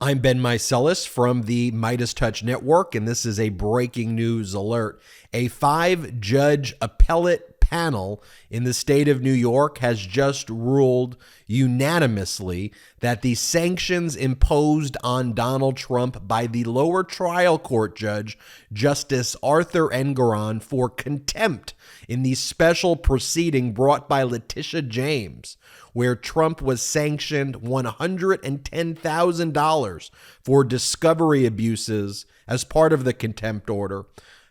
I'm Ben Meiselas from the MeidasTouch Network, and this is a breaking news alert. A 5-judge appellate panel in the state of New York has just ruled unanimously that the sanctions imposed on Donald Trump by the lower trial court judge, Justice Arthur Engoron, for contempt in the special proceeding brought by Letitia James, where Trump was sanctioned $110,000 for discovery abuses as part of the contempt order,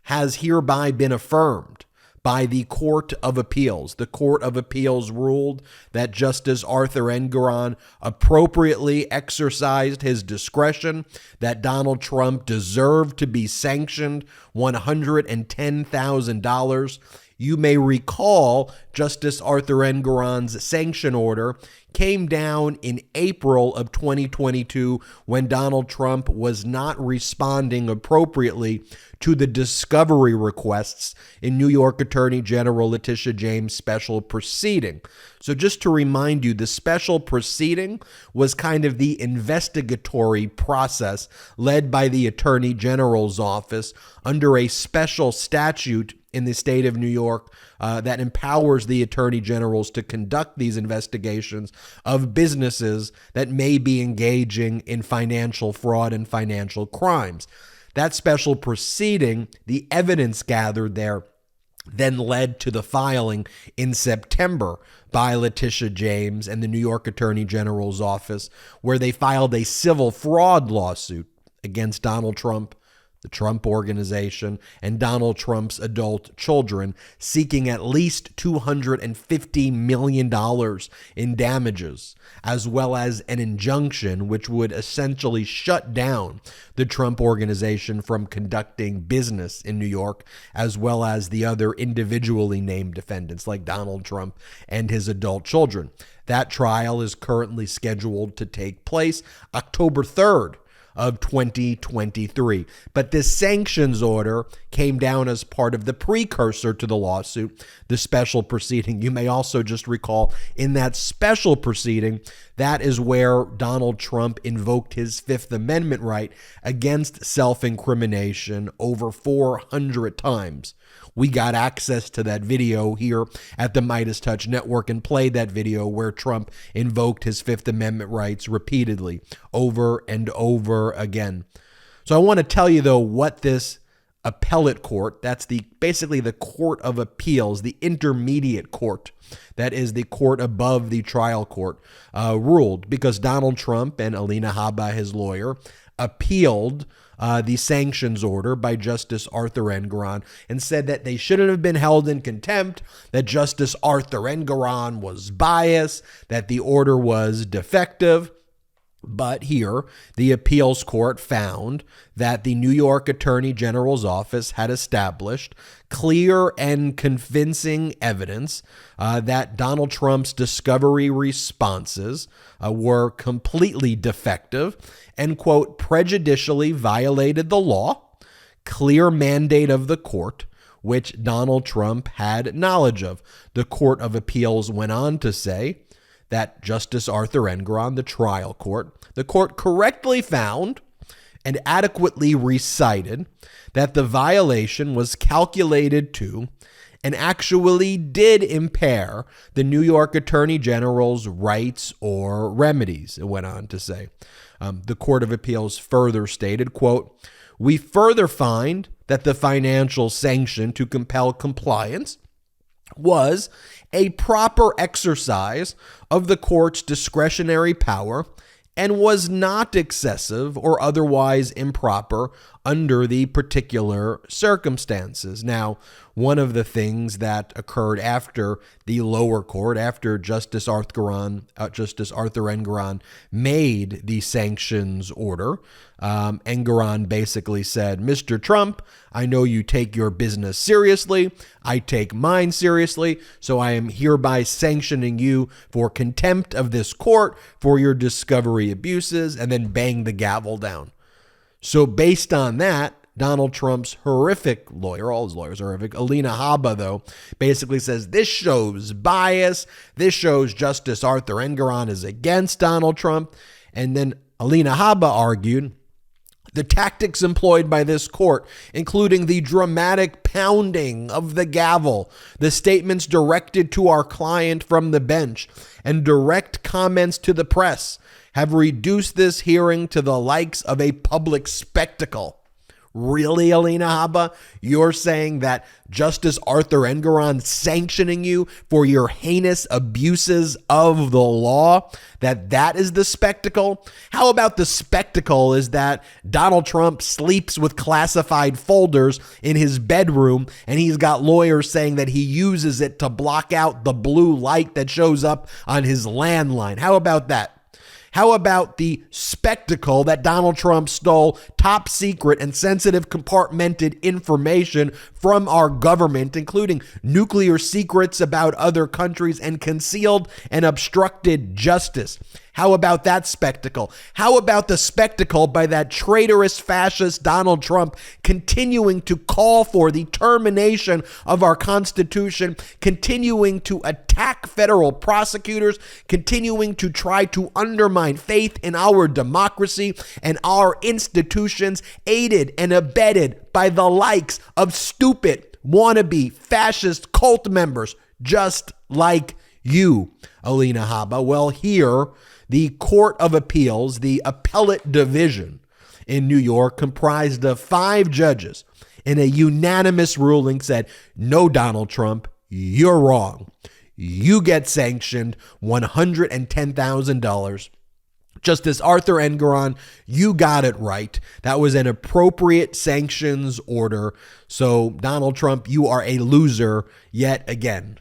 has hereby been affirmed by the Court of Appeals. The Court of Appeals ruled that Justice Arthur Engoron appropriately exercised his discretion, that Donald Trump deserved to be sanctioned $110,000. You may recall Justice Arthur Engoron's sanction order came down in April of 2022 when Donald Trump was not responding appropriately to the discovery requests in New York Attorney General Letitia James' special proceeding. So just to remind you, the special proceeding was kind of the investigatory process led by the Attorney General's office under a special statute in the state of New York that empowers the attorney generals to conduct these investigations of businesses that may be engaging in financial fraud and financial crimes. That special proceeding, the evidence gathered there, then led to the filing in September by Letitia James and the New York Attorney General's office, where they filed a civil fraud lawsuit against Donald Trump, the Trump Organization, and Donald Trump's adult children, seeking at least $250 million in damages, as well as an injunction which would essentially shut down the Trump Organization from conducting business in New York, as well as the other individually named defendants like Donald Trump and his adult children. That trial is currently scheduled to take place October 3rd. Of 2023. But this sanctions order came down as part of the precursor to the lawsuit, the special proceeding. You may also just recall in that special proceeding, that is where Donald Trump invoked his Fifth Amendment right against self-incrimination over 400 times. We got access to that video here at the MeidasTouch Network and played that video where Trump invoked his Fifth Amendment rights repeatedly, over and over again. So I want to tell you, though, what this appellate court, that's basically the Court of Appeals, the intermediate court, that is the court above the trial court, ruled, because Donald Trump and Alina Habba, his lawyer, appealed the sanctions order by Justice Arthur Engoron and said that they shouldn't have been held in contempt, that Justice Arthur Engoron was biased, that the order was defective. But here, the appeals court found that the New York Attorney General's office had established clear and convincing evidence that Donald Trump's discovery responses were completely defective and, quote, prejudicially violated the law, clear mandate of the court, which Donald Trump had knowledge of. The Court of Appeals went on to say that Justice Arthur Engoron, the trial court, the court correctly found and adequately recited that the violation was calculated to and actually did impair the New York Attorney General's rights or remedies, it went on to say. The Court of Appeals further stated, quote, "We further find that the financial sanction to compel compliance was a proper exercise of the court's discretionary power and was not excessive or otherwise improper under the particular circumstances." Now, one of the things that occurred after the lower court, after Justice Arthur Engoron made the sanctions order, Engoron basically said, "Mr. Trump, I know you take your business seriously. I take mine seriously. So I am hereby sanctioning you for contempt of this court for your discovery abuses," and then bang the gavel down. So based on that, Donald Trump's horrific lawyer, all his lawyers are horrific, Alina Habba, though, basically says this shows bias. This shows Justice Arthur Engoron is against Donald Trump. And then Alina Habba argued, the tactics employed by this court, including the dramatic pounding of the gavel, the statements directed to our client from the bench, and direct comments to the press, have reduced this hearing to the likes of a public spectacle. Really, Alina Habba? You're saying that Justice Arthur Engoron sanctioning you for your heinous abuses of the law, that is the spectacle? How about the spectacle is that Donald Trump sleeps with classified folders in his bedroom, and he's got lawyers saying that he uses it to block out the blue light that shows up on his landline? How about that? How about the spectacle that Donald Trump stole top secret and sensitive compartmented information from our government, including nuclear secrets about other countries, and concealed and obstructed justice? How about that spectacle? How about the spectacle by that traitorous fascist Donald Trump continuing to call for the termination of our Constitution, continuing to attack federal prosecutors, continuing to try to undermine faith in our democracy and our institutions, aided and abetted by the likes of stupid, wannabe, fascist cult members just like you, Alina Habba? Well, here, the Court of Appeals, the Appellate Division in New York, comprised of 5 judges, in a unanimous ruling said, no, Donald Trump, you're wrong. You get sanctioned $110,000. Justice Arthur Engoron, you got it right. That was an appropriate sanctions order. So, Donald Trump, you are a loser yet again.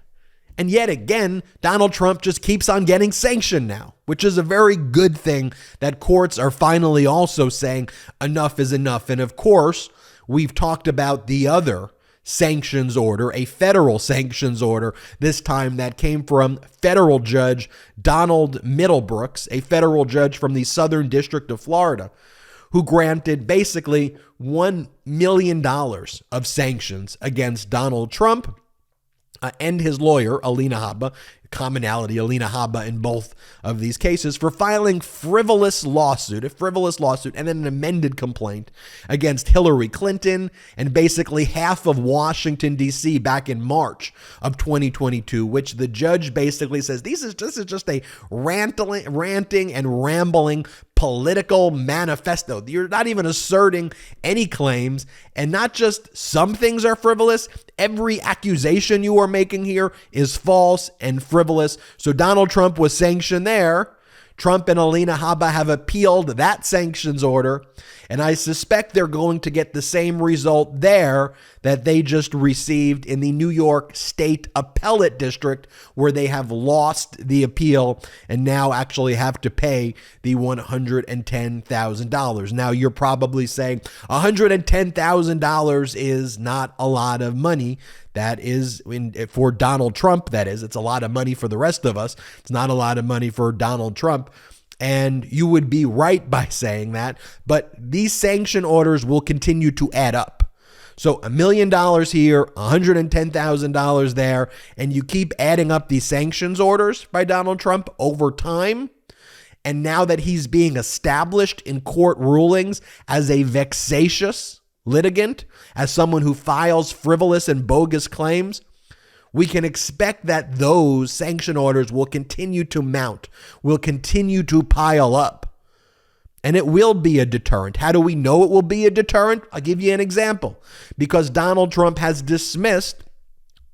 And yet again, Donald Trump just keeps on getting sanctioned now, which is a very good thing that courts are finally also saying enough is enough. And of course, we've talked about the other sanctions order, a federal sanctions order, this time that came from federal judge Donald Middlebrooks, a federal judge from the Southern District of Florida, who granted basically $1 million of sanctions against Donald Trump and his lawyer, Alina Habba, commonality, Alina Habba in both of these cases, for filing a frivolous lawsuit, and then an amended complaint against Hillary Clinton and basically half of Washington, D.C. back in March of 2022, which the judge basically says, this is just a ranting and rambling political manifesto. You're not even asserting any claims, and not just some things are frivolous. Every accusation you are making here is false and frivolous. So Donald Trump was sanctioned there. Trump and Alina Habba have appealed that sanctions order, and I suspect they're going to get the same result there that they just received in the New York State Appellate District, where they have lost the appeal and now actually have to pay the $110,000. Now, you're probably saying $110,000 is not a lot of money. That is, for Donald Trump, that is. It's a lot of money for the rest of us. It's not a lot of money for Donald Trump. And you would be right by saying that. But these sanction orders will continue to add up. So $1 million here, $110,000 there, and you keep adding up these sanctions orders by Donald Trump over time. And now that he's being established in court rulings as a vexatious litigant, as someone who files frivolous and bogus claims, we can expect that those sanction orders will continue to mount, will continue to pile up, and it will be a deterrent. How do we know it will be a deterrent? I'll give you an example. Because Donald Trump has dismissed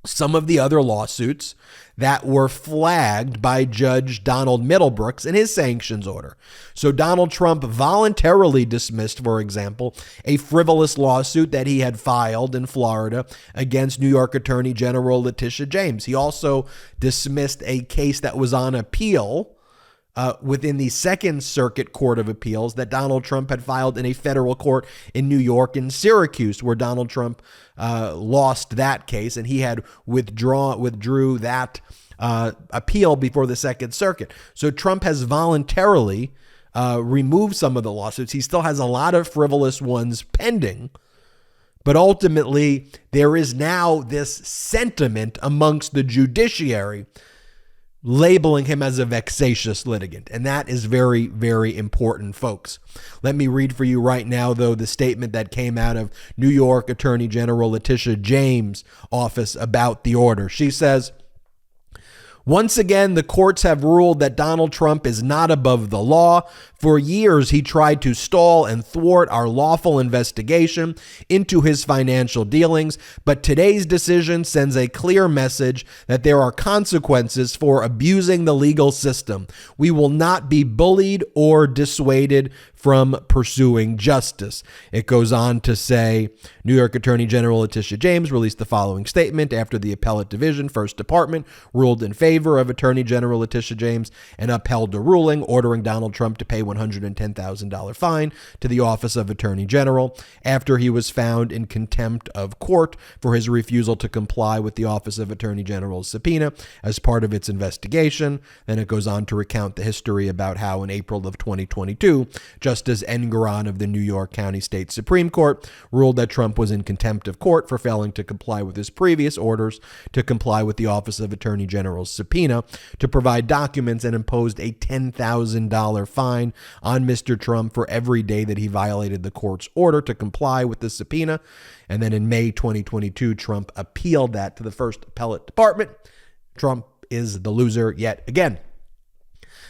some of the other lawsuits that were flagged by Judge Donald Middlebrooks in his sanctions order. So Donald Trump voluntarily dismissed, for example, a frivolous lawsuit that he had filed in Florida against New York Attorney General Letitia James. He also dismissed a case that was on appeal within the Second Circuit Court of Appeals that Donald Trump had filed in a federal court in New York and Syracuse, where Donald Trump lost that case, and he had withdrew that appeal before the Second Circuit. So Trump has voluntarily removed some of the lawsuits. He still has a lot of frivolous ones pending, but ultimately there is now this sentiment amongst the judiciary labeling him as a vexatious litigant. And that is very, very important, folks. Let me read for you right now, though, the statement that came out of New York Attorney General Letitia James' office about the order. She says, "Once again, the courts have ruled that Donald Trump is not above the law. For years, he tried to stall and thwart our lawful investigation into his financial dealings, but today's decision sends a clear message that there are consequences for abusing the legal system. We will not be bullied or dissuaded from pursuing justice." It goes on to say, New York Attorney General Letitia James released the following statement after the Appellate Division, First Department, ruled in favor of Attorney General Letitia James and upheld a ruling ordering Donald Trump to pay $110,000 fine to the Office of Attorney General after he was found in contempt of court for his refusal to comply with the Office of Attorney General's subpoena as part of its investigation. Then it goes on to recount the history about how in April of 2022, Justice Engoron of the New York County State Supreme Court ruled that Trump was in contempt of court for failing to comply with his previous orders to comply with the Office of Attorney General's subpoena to provide documents, and imposed a $10,000 fine on Mr. Trump for every day that he violated the court's order to comply with the subpoena. And then in May 2022, Trump appealed that to the First Appellate Department. Trump is the loser yet again.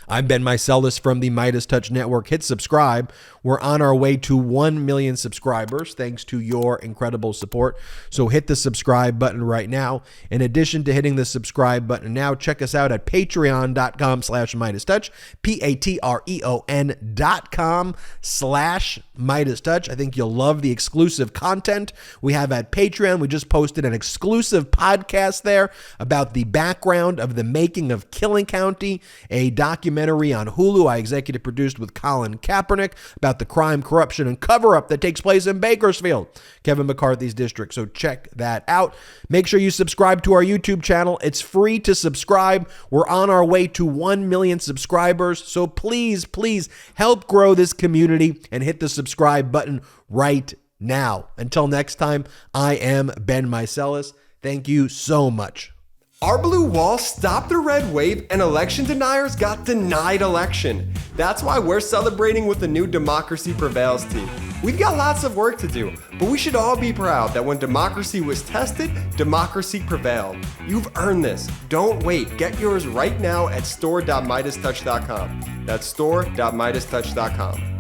I'm Ben Meiselas from the MeidasTouch Network. Hit subscribe. We're on our way to 1 million subscribers thanks to your incredible support. So hit the subscribe button right now. In addition to hitting the subscribe button now, check us out at patreon.com/MeidasTouch, patreon.com/MeidasTouch. I think you'll love the exclusive content we have at Patreon. We just posted an exclusive podcast there about the background of the making of Killing County, a documentary on Hulu I executive produced with Colin Kaepernick about the crime, corruption, and cover-up that takes place in Bakersfield, Kevin McCarthy's district. So check that out. Make sure you subscribe to our YouTube channel. It's free to subscribe. We're on our way to 1 million subscribers. So please, please help grow this community and hit the subscribe button right now. Until next time, I am Ben Meiselas. Thank you so much. Our blue wall stopped the red wave and election deniers got denied election. That's why we're celebrating with the new Democracy Prevails team. We've got lots of work to do, but we should all be proud that when democracy was tested, democracy prevailed. You've earned this. Don't wait. Get yours right now at store.meidastouch.com. That's store.meidastouch.com.